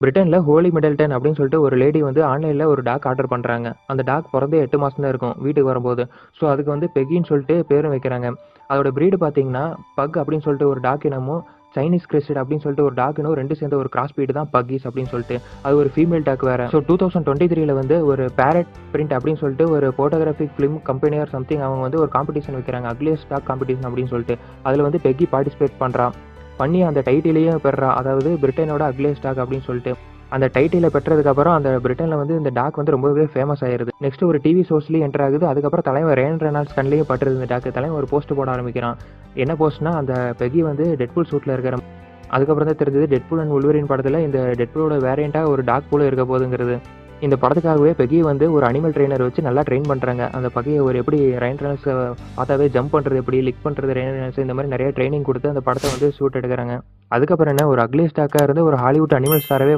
பிரிட்டன்ல Holi Middleton அப்படின்னு சொல்லிட்டு ஒரு லேடி வந்து ஆன்லைன்ல ஒரு டாக் ஆர்டர் பண்றாங்க. அந்த டாக் பொறந்தே 8 மாசம் தான் இருக்கும் வீட்டுக்கு வரும்போது. ஸோ அதுக்கு வந்து பெக்கின்னு சொல்லிட்டு பேரும் வைக்கிறாங்க. அதோட பிரீடு பார்த்தீங்கன்னா, பக் அப்படின்னு சொல்லிட்டு ஒரு டாக் இனமும், சைனீஸ் கிரெஸ்டட் அப்படின்னு சொல்லிட்டு ஒரு டாக் இனம் 2 சேர்ந்த ஒரு கிராஸ் பிரீடு தான் பக்கீஸ் அப்படின்னு சொல்லிட்டு. அது ஒரு ஃபீமேல் டாக் வேற. ஸோ 2023ல வந்து ஒரு பேரட் பிரிண்ட் அப்படின்னு சொல்லிட்டு ஒரு photographic film company or something அவங்க வந்து ஒரு காம்படிஷன் வைக்கிறாங்க. அக்லியஸ்ட் டாக் காம்படிஷன் அப்படின்னு சொல்லிட்டு. அதில் வந்து பெக்கி பார்ட்டிசிபேட் பண்றா. பண்ணி அந்த டைட்டிலையும் பெறா. அதாவது பிரிட்டனோட அக்லியஸ்ட் டாக் அப்படின்னு சொல்லிட்டு. அந்த டைட்டிலை பெற்றதுக்கப்புறம் அந்த பிரிட்டன்ல வந்து இந்த டாக் வந்து ரொம்பவே ஃபேமஸ் ஆயிருது. நெக்ஸ்ட் ஒரு டிவி ஷோஸ்லயும் என்டர் ஆகுது. அதுக்கப்புறம் தலைவர் ரேன் ரெனால்ட்ஸ் கண்ணிலையும் பட்டுருது இந்த டாக். தலைவன் ஒரு போஸ்ட் போட ஆரம்பிக்கிறான். என்ன போஸ்ட்னா, அந்த பெக்கி வந்து டெட்பூல் சூட்ல இருக்கிற. அதுக்கப்புறம் தான் தெரிஞ்சது டெட்பூல் அண்ட் வுல்வரின் படத்துல இந்த டெட்பூலோட வேரியண்டா ஒரு டாக் போல இருக்க போகுதுங்கிறது. இந்த படத்துக்காகவே பெக்கி வந்து ஒரு அனிமல் ட்ரெயினர் வச்சு நல்லா ட்ரெயின் பண்றாங்க. அந்த பக்கியை ஒரு எப்படி ரேன் ரெனால்ட்ஸ் பார்த்தாவே ஜம்ப் பண்றது எப்படி, லிக் பண்றது ரேன் ரெனால்ட்ஸ், இந்த மாதிரி நிறைய ட்ரைனிங் கொடுத்து அந்த படத்தை வந்து ஷூட் எடுக்கிறாங்க. அதுக்கப்புறம் என்ன, ஒரு அக்லி ஸ்டாக்கா இருந்து ஒரு ஹாலிவுட் அனிமல் ஸ்டாராவே